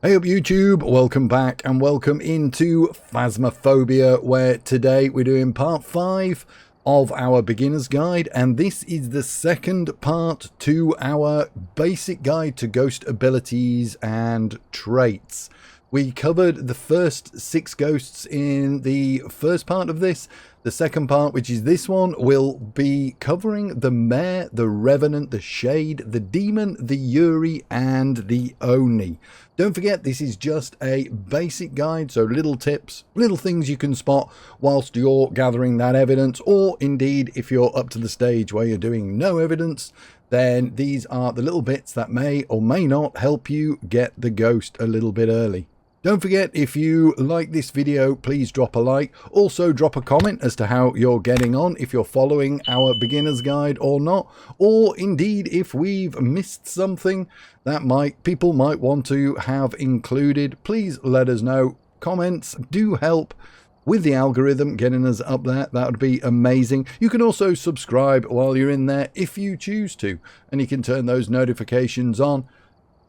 Hey up YouTube, welcome back and welcome into Phasmophobia, where today we're doing part 5 of our beginner's guide, and this is the second part to our basic guide to ghost abilities and traits. We covered the first 6 ghosts in the first part of this. The second part, which is this one, will be covering the Mare, the Revenant, the Shade, the Demon, the Yurei, and the Oni. Don't forget, this is just a basic guide, so little tips, little things you can spot whilst you're gathering that evidence, or indeed, if you're up to the stage where you're doing no evidence, then these are the little bits that may or may not help you get the ghost a little bit early. Don't forget, if you like this video, please drop a like. Also drop a comment as to how you're getting on, if you're following our beginner's guide or not, or indeed if we've missed something that people might want to have included. Please let us know. Comments do help with the algorithm getting us up there. That would be amazing. You can also subscribe while you're in there if you choose to, and you can turn those notifications on.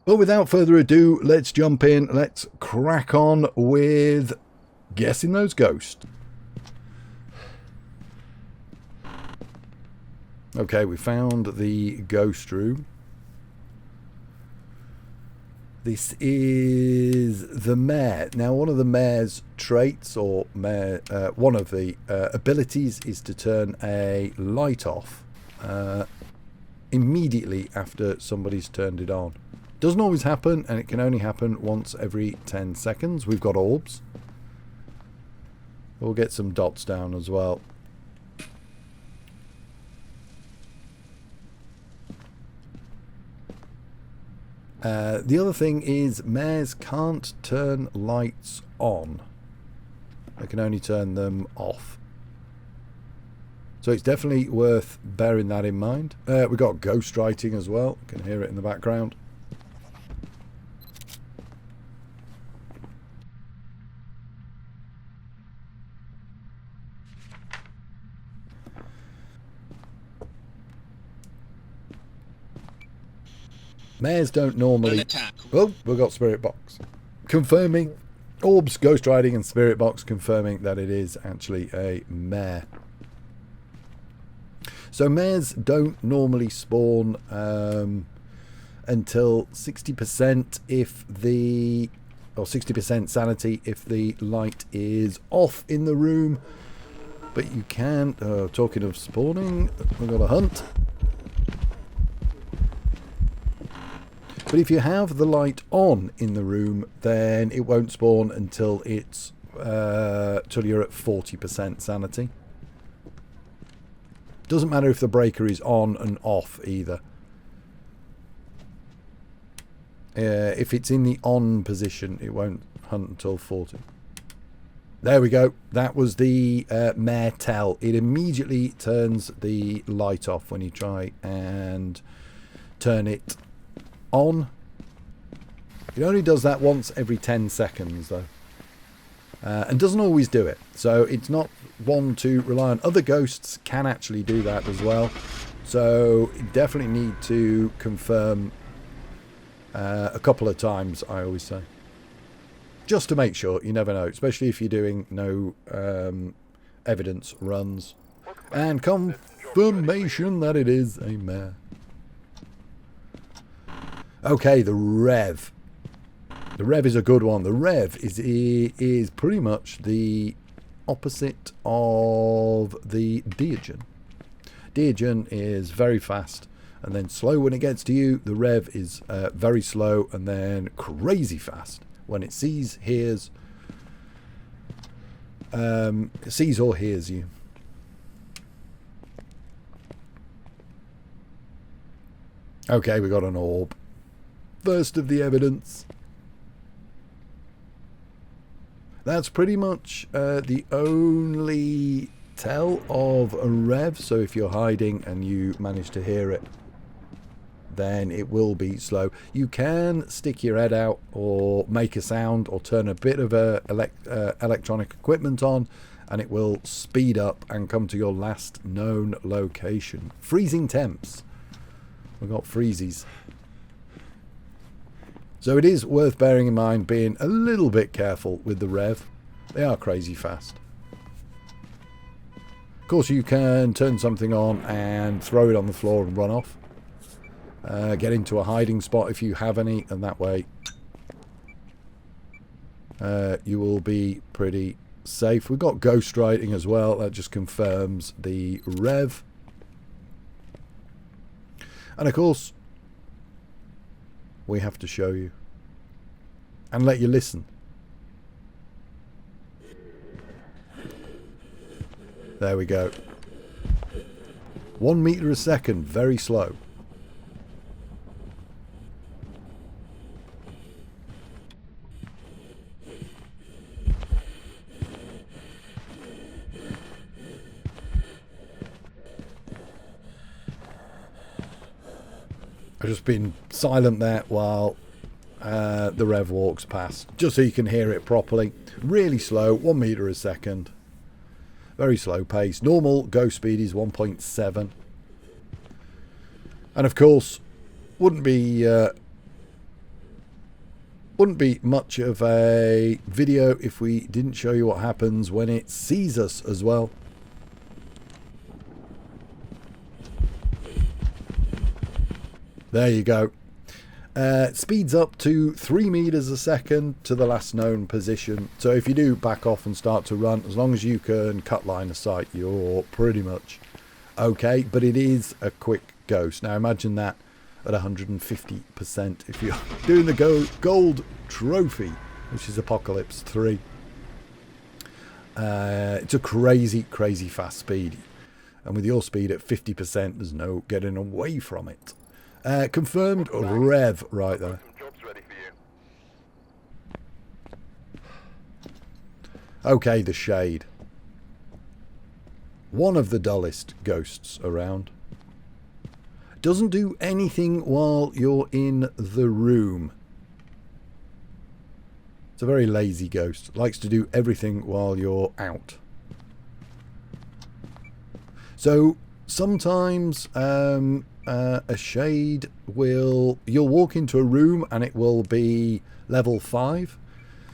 But without further ado, let's jump in. Let's crack on with guessing those ghosts. Okay, we found the ghost room. This is the Mare. Now, one of the Mare's traits, or one of the abilities, is to turn a light off immediately after somebody's turned it on. Doesn't always happen, and it can only happen once every 10 seconds. We've got orbs. We'll get some dots down as well. The other thing is Mares can't turn lights on. They can only turn them off. So it's definitely worth bearing that in mind. We've got ghost writing as well. You can hear it in the background. Mares don't normally... Oh, we've got Spirit Box. Confirming. Orbs, Ghost Riding and Spirit Box confirming that it is actually a Mare. So Mares don't normally spawn until 60% if the... or 60% sanity if the light is off in the room. But you can... talking of spawning, we've got a hunt. But if you have the light on in the room, then it won't spawn until it's till you're at 40% sanity. Doesn't matter if the breaker is on and off either. If it's in the on position, it won't hunt until 40. There we go. That was the Mare tell. It immediately turns the light off when you try and turn it on. It only does that once every 10 seconds though, and doesn't always do it, so it's not one to rely on. Other ghosts can actually do that as well, so you definitely need to confirm a couple of times, I always say, just to make sure. You never know, especially if you're doing no evidence runs. And confirmation that it is a Mare. Okay, the Rev. The Rev is a good one. The Rev is pretty much the opposite of the Diogen. Diogen is very fast and then slow when it gets to you. The Rev is very slow and then crazy fast when it sees, hears, sees or hears you. Okay, we got an orb. First of the evidence. That's pretty much the only tell of a Rev. So if you're hiding and you manage to hear it, then it will be slow. You can stick your head out or make a sound or turn a bit of electronic equipment on, and it will speed up and come to your last known location. Freezing temps. We've got freezies. So it is worth bearing in mind being a little bit careful with the rev. They are crazy fast. Of course, you can turn something on and throw it on the floor and run off. Get into a hiding spot if you have any, and that way you will be pretty safe. We've got ghost writing as well. That just confirms the rev. And of course, we have to show you and let you listen. There we go. 1 meter a second, very slow. I've just been silent there while the rev walks past, just so you can hear it properly. Really slow, 1 meter a second. Very slow pace. Normal go speed is 1.7. And of course, wouldn't be much of a video if we didn't show you what happens when it sees us as well. There you go. Speeds up to 3 meters a second to the last known position. So if you do back off and start to run, as long as you can cut line of sight, you're pretty much okay. But it is a quick ghost. Now imagine that at 150% if you're doing the gold trophy, which is Apocalypse 3. It's a crazy fast speed. And with your speed at 50%, there's no getting away from it. Confirmed rev right there. Okay, the shade. One of the dullest ghosts around. Doesn't do anything while you're in the room. It's a very lazy ghost. Likes to do everything while you're out. So sometimes a shade you'll walk into a room and it will be level 5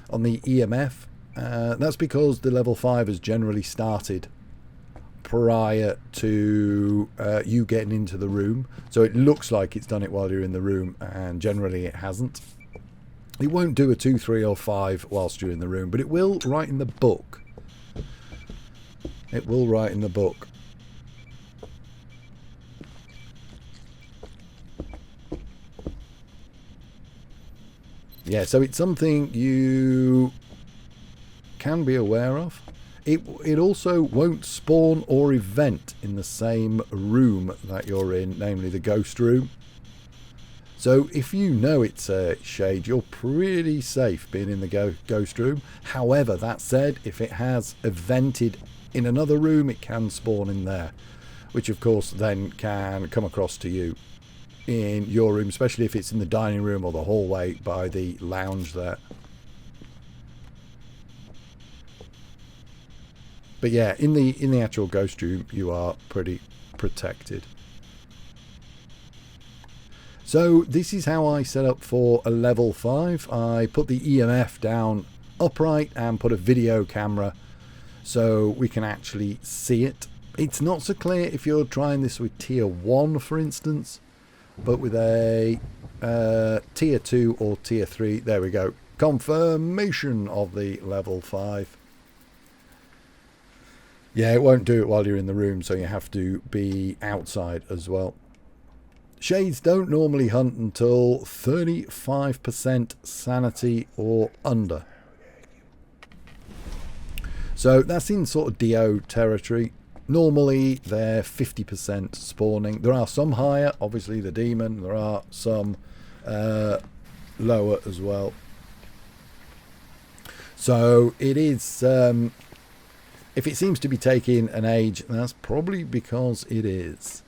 on the EMF. That's because the level 5 has generally started prior to you getting into the room, so it looks like it's done it while you're in the room, and generally it hasn't. It won't do a 2, 3 or 5 whilst you're in the room, but it will write in the book. It will write in the book. Yeah, so it's something you can be aware of. It also won't spawn or event in the same room that you're in, namely the ghost room. So if you know it's a shade, you're pretty safe being in the ghost room. However, that said, if it has evented in another room, it can spawn in there, which of course then can come across to you in your room, especially if it's in the dining room or the hallway by the lounge there. But yeah, in the actual ghost room, you are pretty protected. So this is how I set up for a level 5. I put the EMF down upright and put a video camera so we can actually see it. It's not so clear if you're trying this with tier 1, for instance. But with a tier 2 or tier 3, there we go. Confirmation of the level 5. Yeah, it won't do it while you're in the room, so you have to be outside as well. Shades don't normally hunt until 35% sanity or under. So that's in sort of DO territory. Normally they're 50% spawning. There are some higher, obviously the demon. There are some lower as well. So it is, if it seems to be taking an age, that's probably because it is.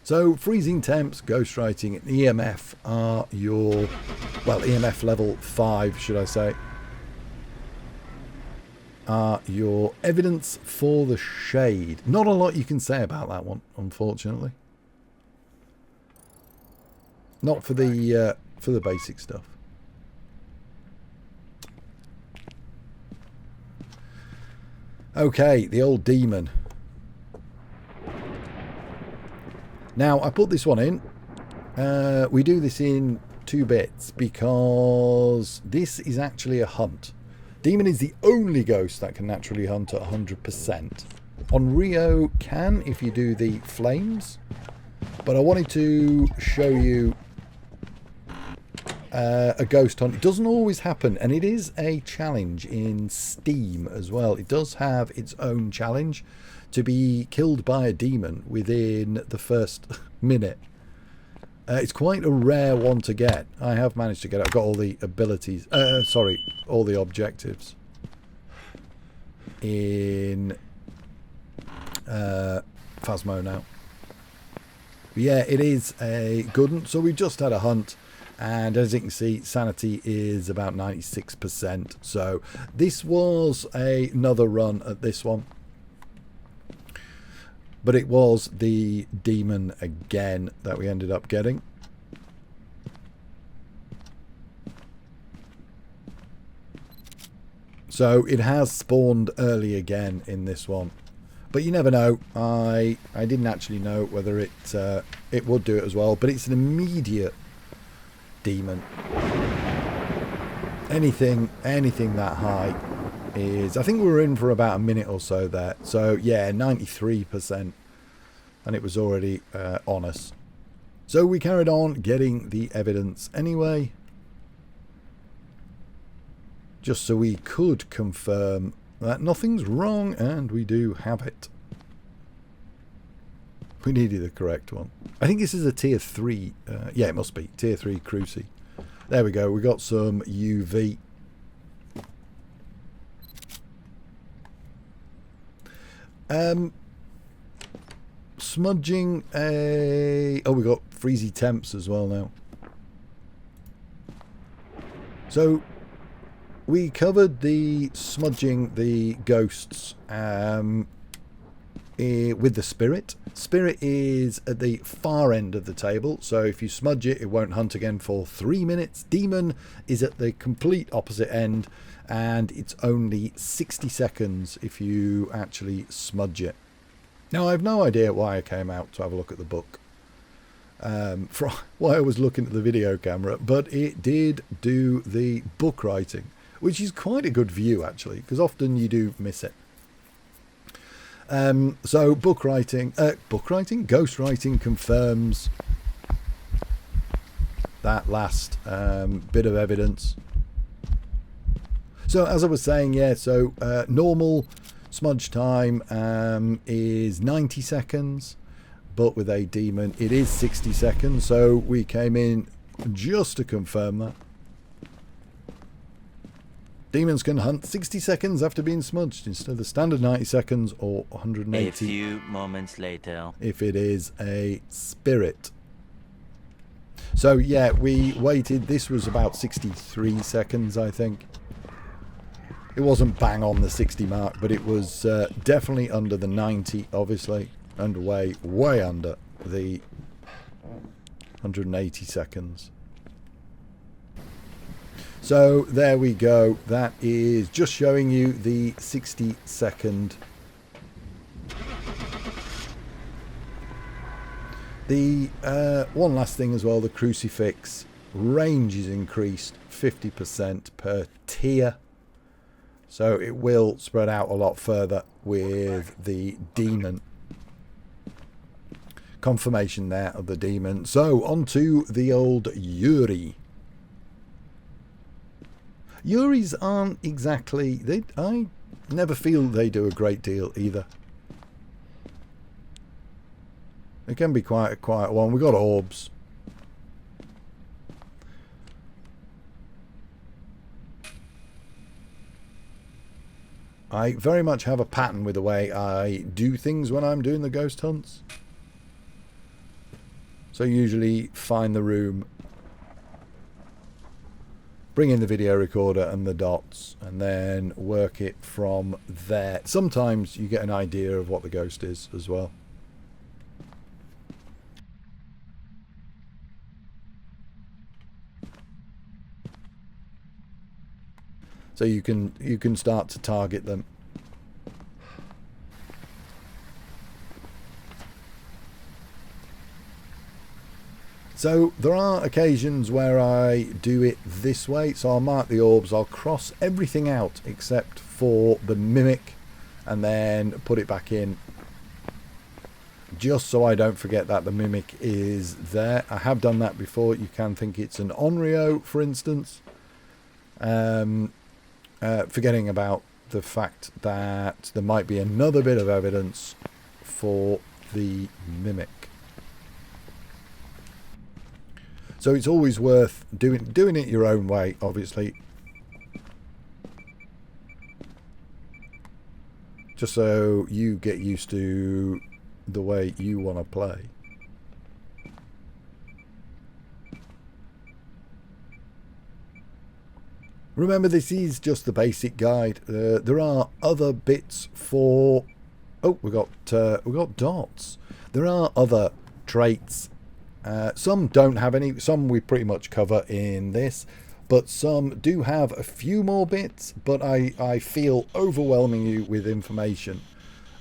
So freezing temps, ghostwriting, and EMF are your, well, EMF level 5, should I say, are your evidence for the shade. Not a lot you can say about that one, unfortunately. Not for the basic stuff. Okay, the old demon. Now, I put this one in. We do this in 2 bits because this is actually a hunt. Demon is the only ghost that can naturally hunt at 100%. On Rio can if you do the flames. But I wanted to show you a ghost hunt. It doesn't always happen, and it is a challenge in Steam as well. It does have its own challenge to be killed by a demon within the first minute. It's quite a rare one to get. I have managed to get it. I've got all the abilities. Sorry, all the objectives in Phasmo now. But yeah, it is a good one. So we've just had a hunt, and as you can see, sanity is about 96%. So this was another run at this one. But it was the demon again that we ended up getting. So it has spawned early again in this one. But you never know. I didn't actually know whether it would do it as well. But it's an immediate demon. Anything that high is, I think we were in for about a minute or so there. So yeah, 93%, and it was already on us. So we carried on getting the evidence anyway, just so we could confirm that nothing's wrong, and we do have it. We needed the correct one. I think this is a tier 3. Yeah, it must be tier 3 Cruci. There we go. We got some UV. Smudging oh, we got freezy temps as well now. So we covered the smudging the ghosts with the spirit. Spirit is at the far end of the table, so if you smudge it, it won't hunt again for 3 minutes. Demon is at the complete opposite end, and it's only 60 seconds if you actually smudge it. Now, I have no idea why I came out to have a look at the book, why I was looking at the video camera, but it did do the book writing, which is quite a good view actually, because often you do miss it. So ghost writing confirms that last bit of evidence. So as I was saying, yeah, so normal smudge time is 90 seconds, but with a demon it is 60 seconds, so we came in just to confirm that. Demons can hunt 60 seconds after being smudged instead of the standard 90 seconds or 180. A few moments later. If it is a spirit. So yeah, we waited. This was about 63 seconds, I think. It wasn't bang on the 60 mark, but it was definitely under the 90, obviously. And way under the 180 seconds. So there we go. That is just showing you the 60-second. The one last thing as well, the crucifix range is increased 50% per tier. So it will spread out a lot further with the demon. Confirmation there of the demon. So on to the old Yurei. Yureis aren't exactly... I never feel they do a great deal either. It can be quite a quiet one. We got orbs. I very much have a pattern with the way I do things when I'm doing the ghost hunts. So usually find the room, bring in the video recorder and the dots, and then work it from there. Sometimes you get an idea of what the ghost is as well. So you can start to target them. So there are occasions where I do it this way. So I'll mark the orbs, I'll cross everything out except for the mimic, and then put it back in, just so I don't forget that the mimic is there. I have done that before. You can think it's an Onryo, for instance, forgetting about the fact that there might be another bit of evidence for the mimic. So it's always worth doing it your own way, obviously. Just so you get used to the way you want to play. Remember, this is just the basic guide. There are other bits for... Oh, we got dots. There are other traits. Some don't have any. Some we pretty much cover in this. But some do have a few more bits. But I feel overwhelming you with information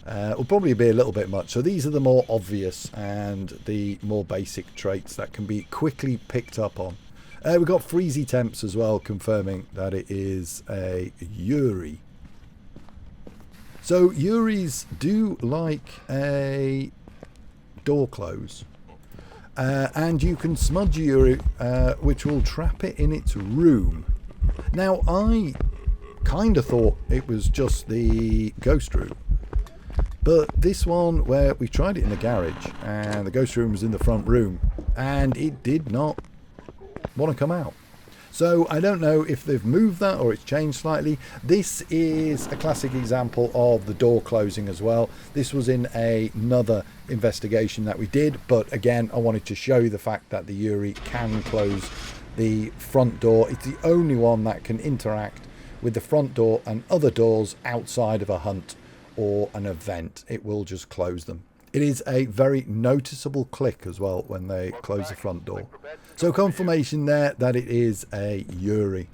will probably be a little bit much. So these are the more obvious and the more basic traits that can be quickly picked up on. We've got freezy temps as well, confirming that it is a Yurei. So Yureis do like a door close. And you can smudge Yurei, which will trap it in its room. Now, I kind of thought it was just the ghost room. But this one, where we tried it in the garage, and the ghost room was in the front room, and it did not want to come out. So I don't know if they've moved that or it's changed slightly. This is a classic example of the door closing as well. This was in another investigation that we did, but again, I wanted to show you the fact that the Yurei can close the front door. It's the only one that can interact with the front door and other doors outside of a hunt or an event. It will just close them. It is a very noticeable click as well when they close the front door. So confirmation there that it is a Yurei.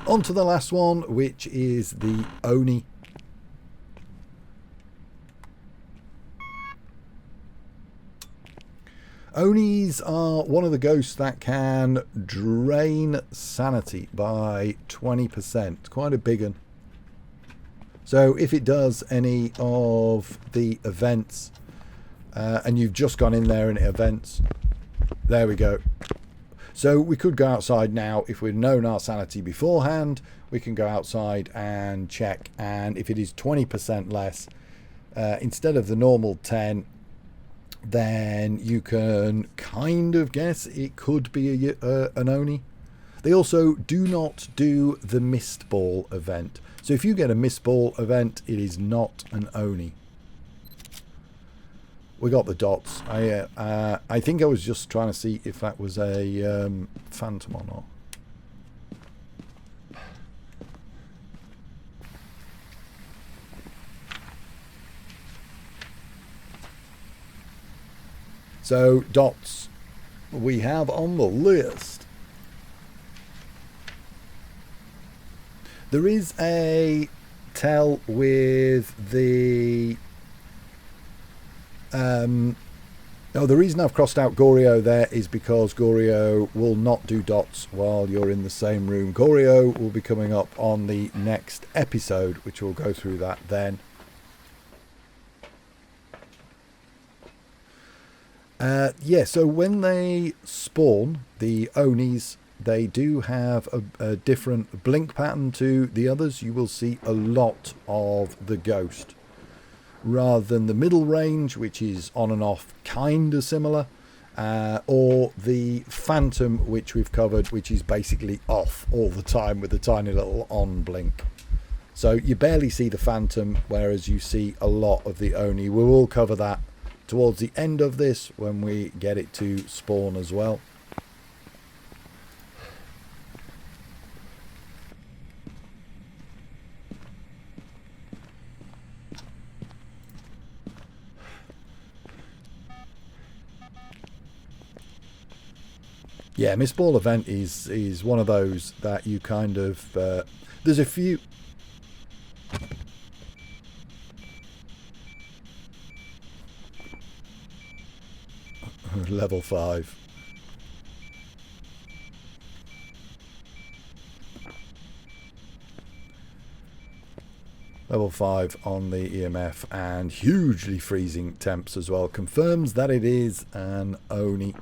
On to the last one, which is the Oni. Onis are one of the ghosts that can drain sanity by 20%. Quite a big one. So if it does any of the events, and you've just gone in there in events, there we go. So we could go outside now. If we'd known our sanity beforehand, we can go outside and check, and if it is 20% less instead of the normal 10, then you can kind of guess it could be an Oni. They also do not do the mist ball event. So if you get a mist ball event, it is not an Oni. We got the dots. I think I was just trying to see if that was a phantom or not. So dots we have on the list. There is a tell with the the reason I've crossed out Goryo there is because Goryo will not do dots while you're in the same room. Goryo will be coming up on the next episode, which will go through that then. Yeah, so when they spawn, the Onis, they do have a different blink pattern to the others. You will see a lot of the ghost, rather than the middle range, which is on and off kind of similar, or the phantom, which we've covered, which is basically off all the time with a tiny little on blink. So you barely see the phantom, whereas you see a lot of the Oni. We will cover that towards the end of this when we get it to spawn as well. Yeah, Miss Ball event is one of those that you kind of there's a few. Level 5. Level 5 on the EMF and hugely freezing temps as well. Confirms that it is an Oni.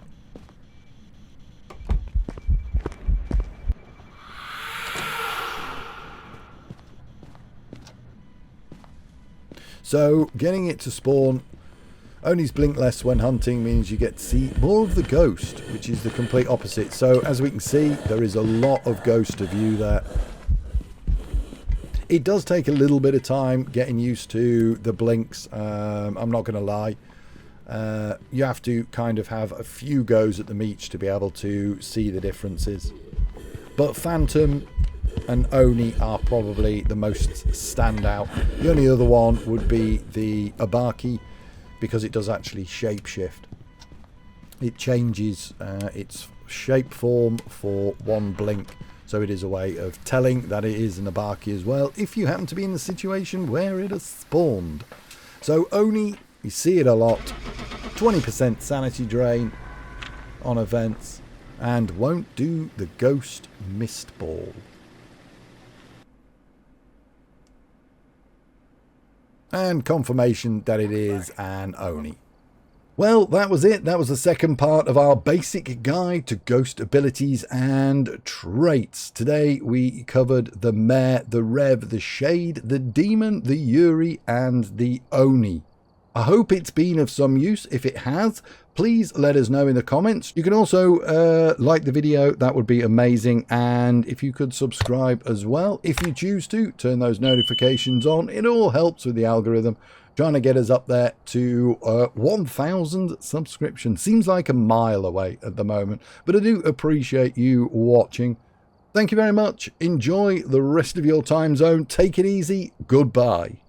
So getting it to spawn. Onis blink less when hunting means you get to see more of the ghost, which is the complete opposite. So as we can see, there is a lot of ghost to view there. It does take a little bit of time getting used to the blinks, I'm not going to lie. You have to kind of have a few goes at them each to be able to see the differences. But Phantom and Oni are probably the most standout. The only other one would be the Abaki, because it does actually shapeshift. It changes its shape form for one blink. So it is a way of telling that it is an Abaki as well, if you happen to be in the situation where it has spawned. So Oni, you see it a lot. 20% sanity drain on events, and won't do the ghost mist ball. And confirmation that it is an Oni. Well, that was it. That was the second part of our basic guide to ghost abilities and traits. Today we covered the Mare, the Rev, the Shade, the Demon, the Yurei, and the Oni. I hope it's been of some use. If it has, please let us know in the comments. You can also like the video. That would be amazing. And if you could subscribe as well, if you choose to, turn those notifications on. It all helps with the algorithm. Trying to get us up there to 1,000 subscriptions. Seems like a mile away at the moment, but I do appreciate you watching. Thank you very much. Enjoy the rest of your time zone. Take it easy. Goodbye.